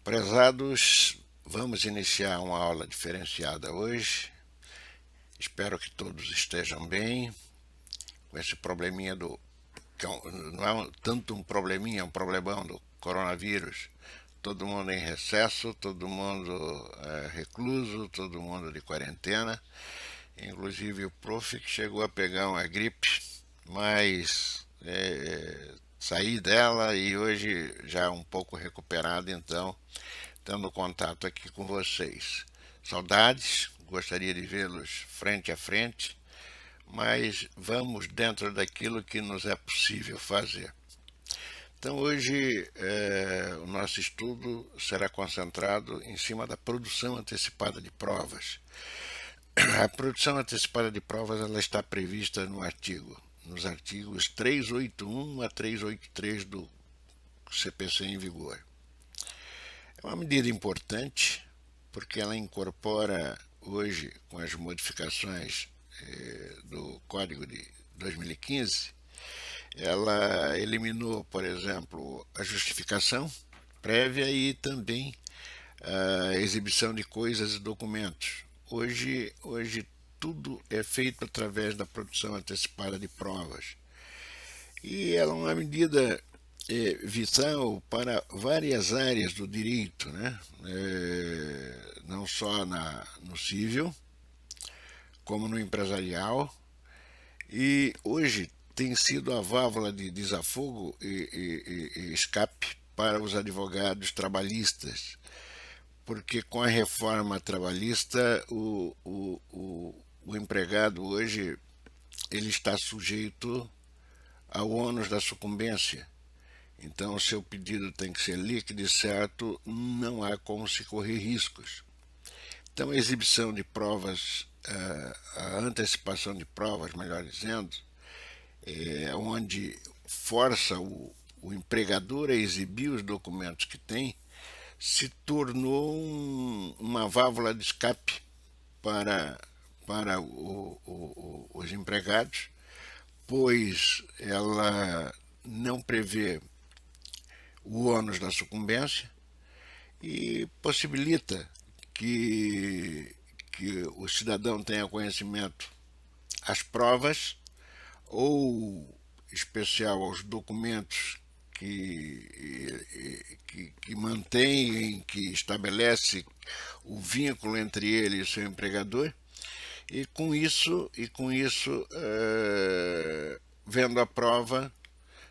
Prezados, vamos iniciar uma aula diferenciada hoje. Espero que todos estejam bem. Com esse probleminha do. Não é tanto um probleminha, é um problemão do coronavírus. Todo mundo em recesso, todo mundo recluso, todo mundo de quarentena. Inclusive o prof que chegou a pegar uma gripe, mas saí dela e hoje já um pouco recuperado, então tendo contato aqui com vocês. Saudades, gostaria de vê-los frente a frente, mas vamos dentro daquilo que nos é possível fazer. Então hoje o nosso estudo será concentrado em cima da produção antecipada de provas. A produção antecipada de provas ela está prevista nos artigos 381 a 383 do CPC em vigor. É uma medida importante porque ela incorpora hoje, com as modificações do Código de 2015, ela eliminou, por exemplo, a justificação prévia e também a exibição de coisas e documentos. Hoje tudo é feito através da produção antecipada de provas. E ela é uma medida vital para várias áreas do direito, né? Não só no civil, como no empresarial. E hoje tem sido a válvula de desafogo e escape para os advogados trabalhistas, porque com a reforma trabalhista o empregado hoje ele está sujeito ao ônus da sucumbência. Então o seu pedido tem que ser líquido e certo, não há como se correr riscos. Então a exibição de provas, a antecipação de provas, melhor dizendo, onde força o empregador a exibir os documentos que tem, se tornou uma válvula de escape para os empregados, pois ela não prevê o ônus da sucumbência e possibilita que o cidadão tenha conhecimento às provas ou especial aos documentos que mantém, que estabelece o vínculo entre ele e seu empregador, e com isso vendo a prova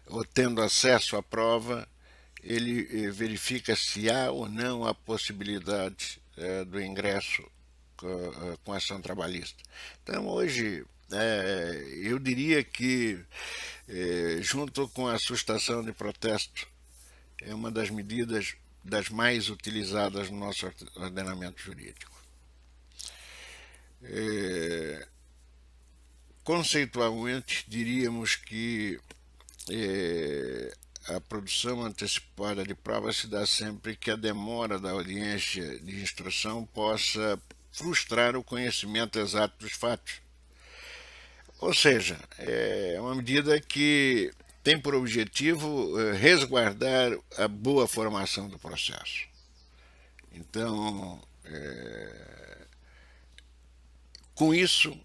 ou tendo acesso à prova, ele verifica se há ou não a possibilidade do ingresso com a ação trabalhista. Então hoje eu diria que junto com a sustação de protesto é uma das medidas das mais utilizadas no nosso ordenamento jurídico. Conceitualmente diríamos que a produção antecipada de provas se dá sempre que a demora da audiência de instrução possa frustrar o conhecimento exato dos fatos. Ou seja, é uma medida que tem por objetivo resguardar a boa formação do processo. Então, com isso,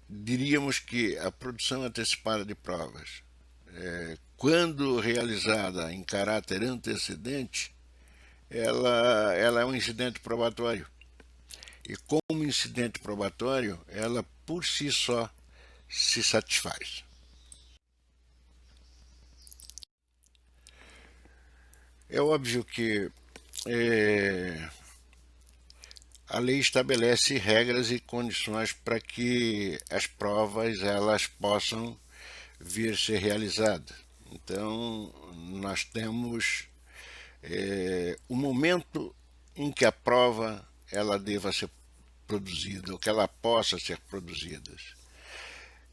diríamos que a produção antecipada de provas, quando realizada em caráter antecedente, ela é um incidente probatório. E como incidente probatório, ela por si só se satisfaz. É óbvio que a lei estabelece regras e condições para que as provas elas possam vir a ser realizadas. Então, nós temos o momento em que a prova ela deva ser produzida, ou que ela possa ser produzida.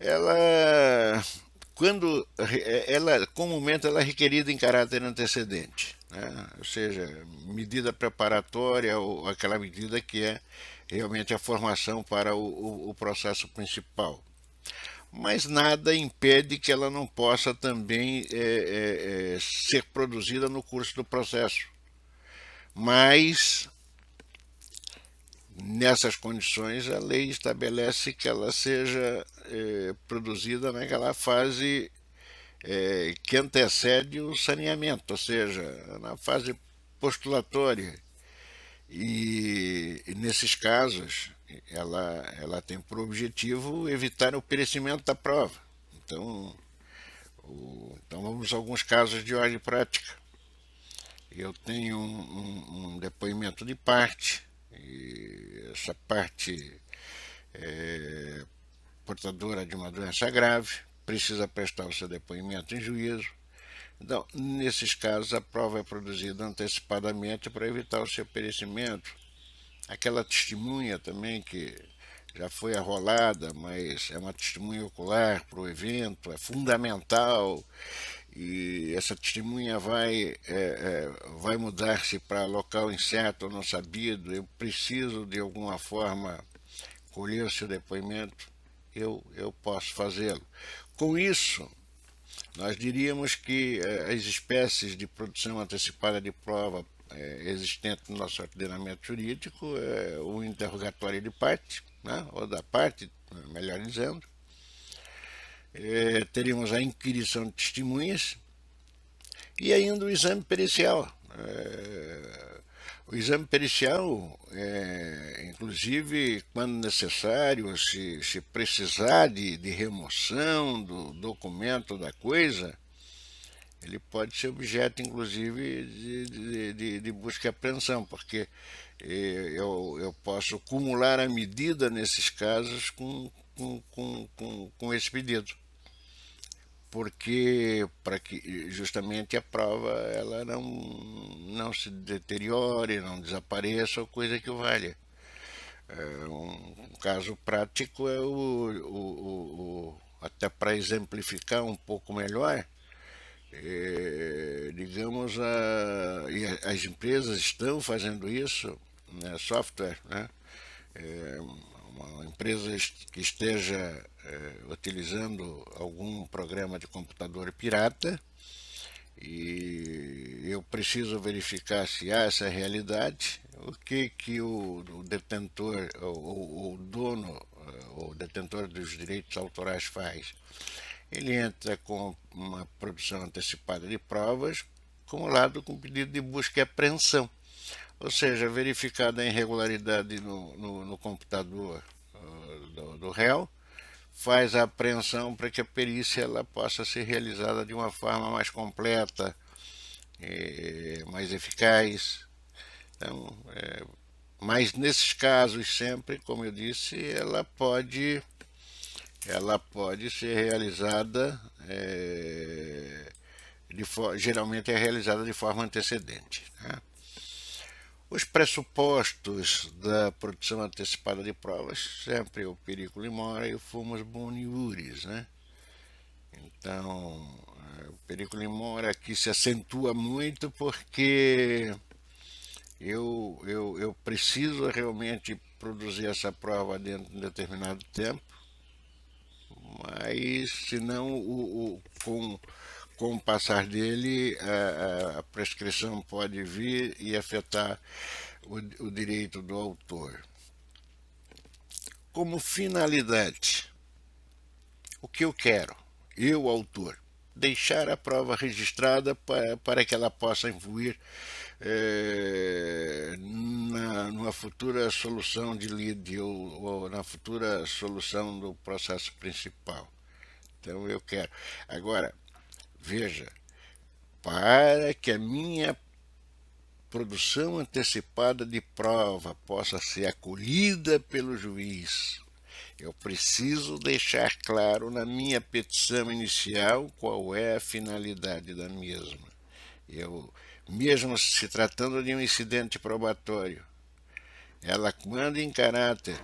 Ela, quando ela comumente ela é requerida em caráter antecedente, né? Ou seja, medida preparatória ou aquela medida que é realmente a formação para o processo principal. Mas nada impede que ela não possa também ser produzida no curso do processo. mas nessas condições a lei estabelece que ela seja produzida naquela fase que antecede o saneamento, ou seja, na fase postulatória. E nesses casos, ela tem por objetivo evitar o perecimento da prova. Então, então vamos a alguns casos de ordem prática. Eu tenho um depoimento de parte, e essa parte é portadora de uma doença grave, precisa prestar o seu depoimento em juízo. Então, nesses casos, a prova é produzida antecipadamente para evitar o seu perecimento. Aquela testemunha também que já foi arrolada, mas é uma testemunha ocular para o evento, é fundamental, e essa testemunha vai mudar-se para local incerto ou não sabido. Eu preciso de alguma forma colher o seu depoimento, eu posso fazê-lo. Com isso, nós diríamos que as espécies de produção antecipada de prova existente no nosso ordenamento jurídico é o interrogatório de parte, né, ou da parte, melhor dizendo. Teríamos a inquirição de testemunhas e ainda o exame pericial. O exame pericial, inclusive, quando necessário, se precisar de remoção do documento da coisa, ele pode ser objeto, inclusive, de busca e apreensão, porque eu posso acumular a medida nesses casos com esse pedido. Porque para que justamente a prova ela não se deteriore, não desapareça ou coisa que valha. Um caso prático é até para exemplificar um pouco melhor, digamos, e as empresas estão fazendo isso, né, software, né, uma empresa que esteja utilizando algum programa de computador pirata e eu preciso verificar se há essa realidade, o que o detentor, o dono, o detentor dos direitos autorais faz? Ele entra com uma produção antecipada de provas, acumulado com pedido de busca e apreensão. Ou seja, verificada a irregularidade no computador do réu, faz a apreensão para que a perícia ela possa ser realizada de uma forma mais completa, mais eficaz. Então, mas nesses casos sempre, como eu disse, ela pode ser realizada, geralmente é realizada de forma antecedente. Né? Os pressupostos da produção antecipada de provas, sempre o periculum in mora e o fumus boni iuris, né? Então, o periculum in mora aqui se acentua muito porque eu preciso realmente produzir essa prova dentro de um determinado tempo, mas senão com o passar dele a prescrição pode vir e afetar o direito do autor. Como finalidade, o que eu quero, eu, autor, deixar a prova registrada para que ela possa influir numa futura solução de lide ou na futura solução do processo principal. Então eu quero. Agora, veja, para que a minha produção antecipada de prova possa ser acolhida pelo juiz, eu preciso deixar claro na minha petição inicial qual é a finalidade da mesma. Mesmo se tratando de um incidente probatório, ela quando em caráter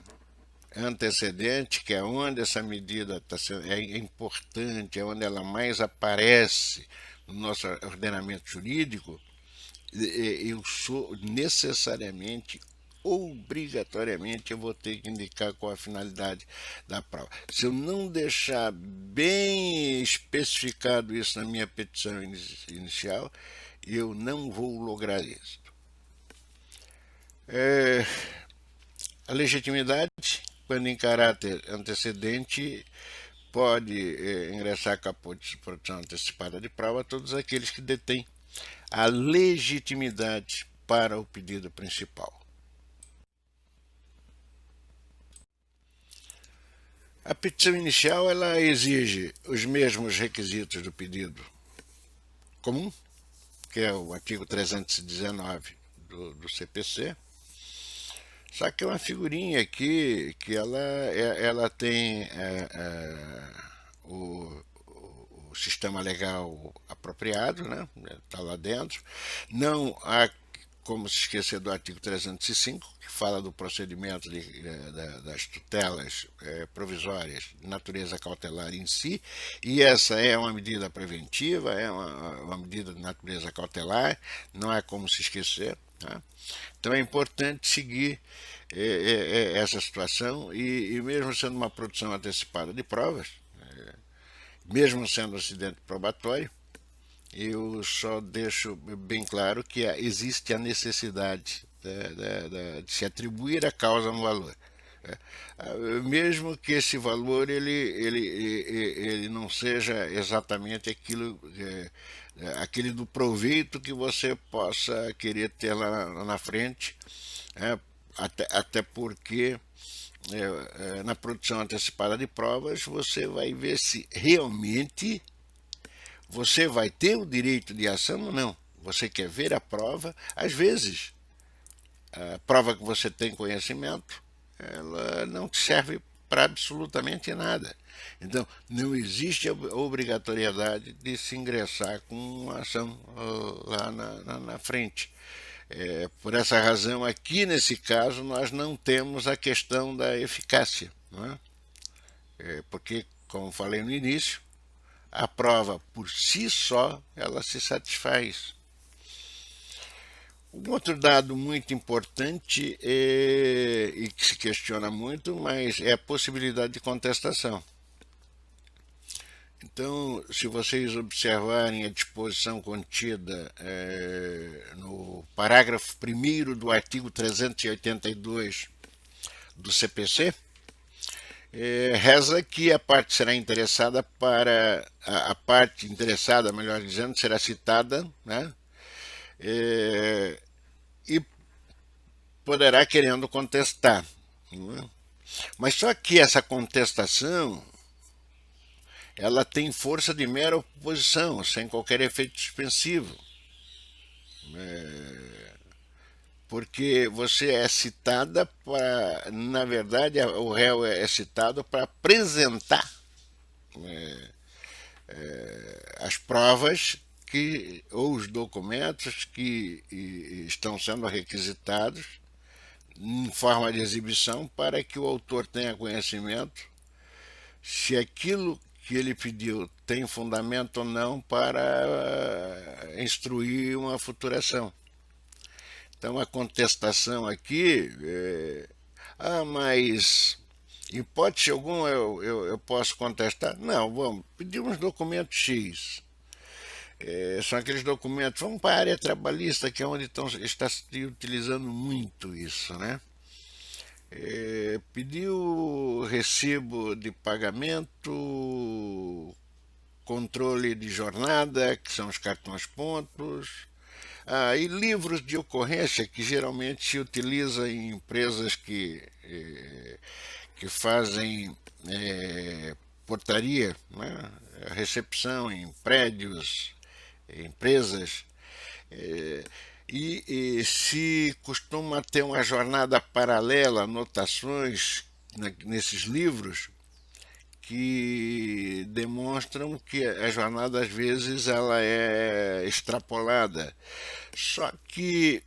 antecedente, que é onde essa medida é importante, é onde ela mais aparece no nosso ordenamento jurídico, eu sou necessariamente, obrigatoriamente, eu vou ter que indicar qual a finalidade da prova. Se eu não deixar bem especificado isso na minha petição inicial, eu não vou lograr isso. É, a legitimidade, quando em caráter antecedente, pode ingressar com a produção antecipada de prova todos aqueles que detêm a legitimidade para o pedido principal. A petição inicial ela exige os mesmos requisitos do pedido comum, que é o artigo 319 do CPC, só que é uma figurinha aqui que ela tem o sistema legal apropriado, né? Está lá dentro. Não há como se esquecer do artigo 305, que fala do procedimento das tutelas provisórias de natureza cautelar em si, e essa é uma medida preventiva, é uma medida de natureza cautelar, não há como se esquecer. Tá? Então é importante seguir essa situação e mesmo sendo uma produção antecipada de provas, mesmo sendo acidente probatório, eu só deixo bem claro que existe a necessidade de se atribuir a causa um valor. Mesmo que esse valor ele não seja exatamente aquele do proveito que você possa querer ter lá na frente, até porque na produção antecipada de provas você vai ver se realmente você vai ter o direito de ação ou não. Você quer ver a prova, às vezes a prova que você tem conhecimento, ela não te serve para absolutamente nada. Então, não existe a obrigatoriedade de se ingressar com uma ação lá na frente. Por essa razão, aqui nesse caso, nós não temos a questão da eficácia. Não é? Porque, como falei no início, a prova por si só ela se satisfaz. Um outro dado muito importante e que se questiona muito, mas é a possibilidade de contestação. Então, se vocês observarem a disposição contida no parágrafo 1º do artigo 382 do CPC, reza que a parte será interessada para a parte interessada, melhor dizendo, será citada, né? E poderá querendo contestar. Né? Mas só que essa contestação ela tem força de mera oposição, sem qualquer efeito suspensivo. Porque você é citada para, na verdade, o réu é citado para apresentar as provas ou os documentos que estão sendo requisitados em forma de exibição para que o autor tenha conhecimento se aquilo que ele pediu tem fundamento ou não para instruir uma futura ação. Então a contestação aqui mas em hipótese alguma eu posso contestar? Não, vamos pedir uns documentos X. São aqueles documentos, vamos para a área trabalhista, que é onde está se utilizando muito isso, né? Pediu recibo de pagamento, controle de jornada, que são os cartões pontos, e livros de ocorrência, que geralmente se utiliza em empresas que fazem portaria, né? Recepção em prédios, empresas, e se costuma ter uma jornada paralela, anotações nesses livros que demonstram que a jornada às vezes ela é extrapolada. Só que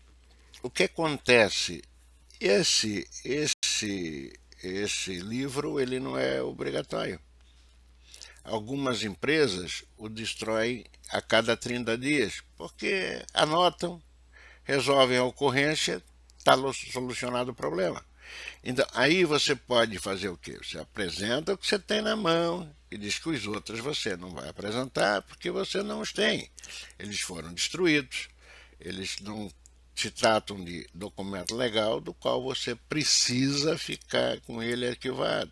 o que acontece? Esse livro ele não é obrigatório. Algumas empresas o destroem a cada 30 dias, porque anotam, resolvem a ocorrência, está solucionado o problema. Então, aí você pode fazer o quê? Você apresenta o que você tem na mão e diz que os outros você não vai apresentar porque você não os tem. Eles foram destruídos, eles não se tratam de documento legal do qual você precisa ficar com ele arquivado.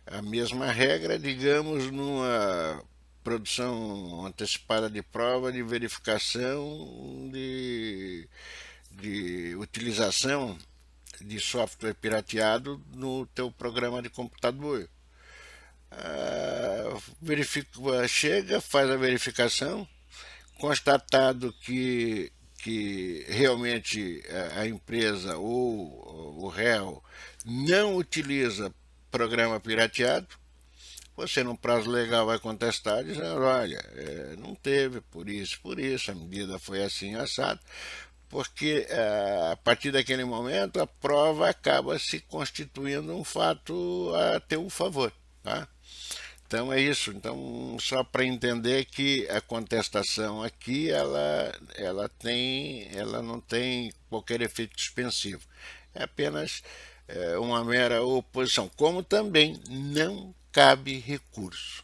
A mesma regra, digamos, numa produção antecipada de prova de verificação de utilização de software pirateado no teu programa de computador. Chega, faz a verificação, constatado que realmente a empresa ou o réu não utiliza programa pirateado, você no prazo legal vai contestar dizendo, olha, não teve, por isso, a medida foi assim assado, porque a partir daquele momento a prova acaba se constituindo um fato a teu favor. Tá? Então é isso. Então, só para entender que a contestação aqui ela não tem qualquer efeito suspensivo. É apenas uma mera oposição. Como também não cabe recurso.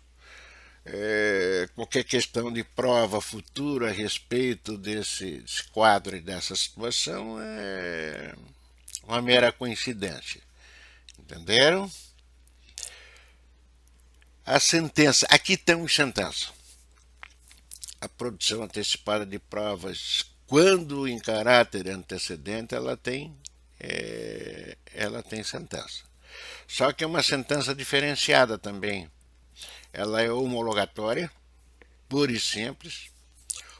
Qualquer questão de prova futura a respeito desse quadro e dessa situação é uma mera coincidência. Entenderam? A sentença, aqui temos sentença. A produção antecipada de provas, quando em caráter antecedente, ela tem sentença. Só que é uma sentença diferenciada também. Ela é homologatória, pura e simples.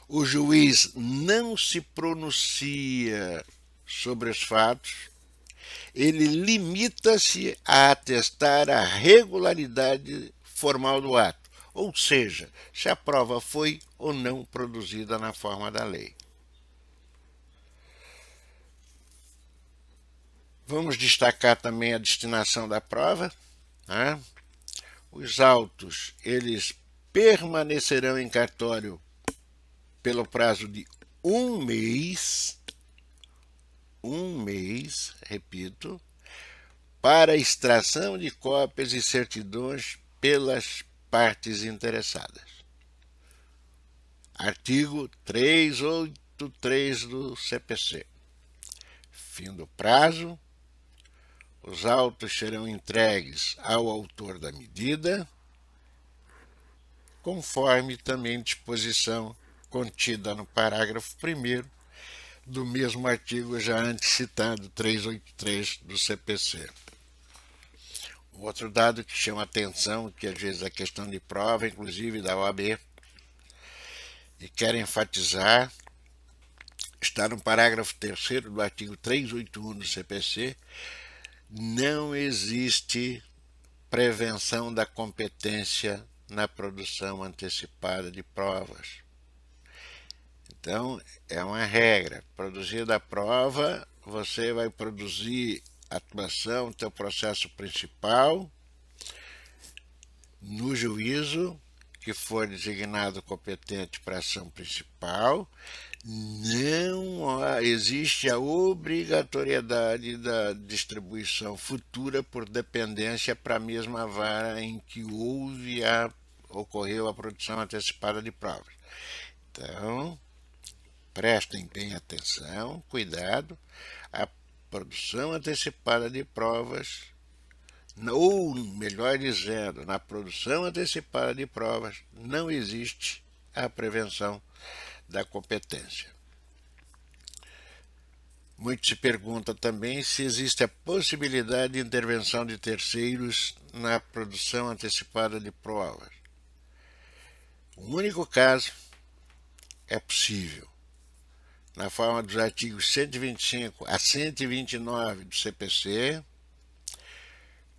O juiz não se pronuncia sobre os fatos, ele limita-se a atestar a regularidade formal do ato, ou seja, se a prova foi ou não produzida na forma da lei. Vamos destacar também a destinação da prova. Né? Os autos, eles permanecerão em cartório pelo prazo de um mês, repito, para extração de cópias e certidões pelas partes interessadas. Artigo 383 do CPC. Fim do prazo, os autos serão entregues ao autor da medida, conforme também disposição contida no parágrafo 1º do mesmo artigo já antes citado, 383 do CPC. Outro dado que chama atenção, que às vezes é questão de prova, inclusive da OAB, e quero enfatizar, está no parágrafo 3º do artigo 381 do CPC, não existe prevenção da competência na produção antecipada de provas. Então, é uma regra. Produzida a prova, você vai produzir a atuação, teu processo principal, no juízo que for designado competente para a ação principal. Não existe a obrigatoriedade da distribuição futura por dependência para a mesma vara em que ocorreu a produção antecipada de provas. Então, prestem bem atenção, cuidado. A produção antecipada de provas, ou melhor dizendo, na produção antecipada de provas, não existe a prevenção da competência. Muito se pergunta também se existe a possibilidade de intervenção de terceiros na produção antecipada de provas. O único caso é possível, na forma dos artigos 125 a 129 do CPC,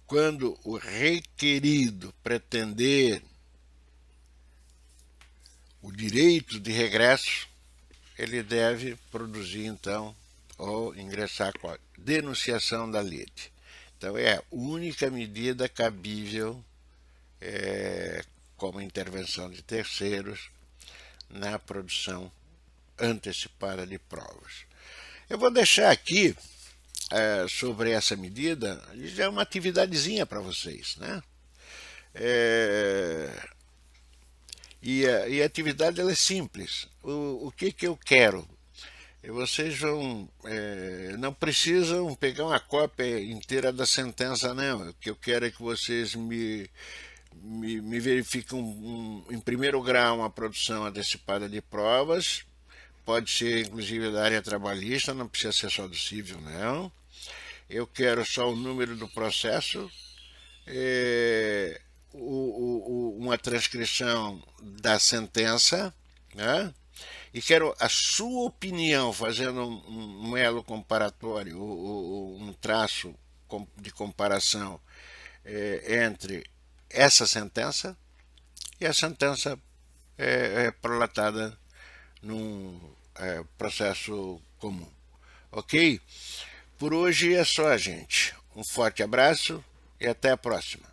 quando o requerido pretender o direito de regresso, ele deve produzir, então, ou ingressar com a denunciação da lide. Então, é a única medida cabível como intervenção de terceiros na produção antecipada de provas. Eu vou deixar aqui, sobre essa medida, já uma atividadezinha para vocês, né? E a atividade ela é simples. O que eu quero? E vocês vão, não precisam pegar uma cópia inteira da sentença, não. O que eu quero é que vocês me verifiquem em primeiro grau uma produção antecipada de provas. Pode ser inclusive da área trabalhista, não precisa ser só do civil, não. Eu quero só o número do processo, uma transcrição da sentença, né? E quero a sua opinião, fazendo um elo comparatório, um traço de comparação entre essa sentença e a sentença prolatada num processo comum. Ok? Por hoje é só, gente. Um forte abraço e até a próxima.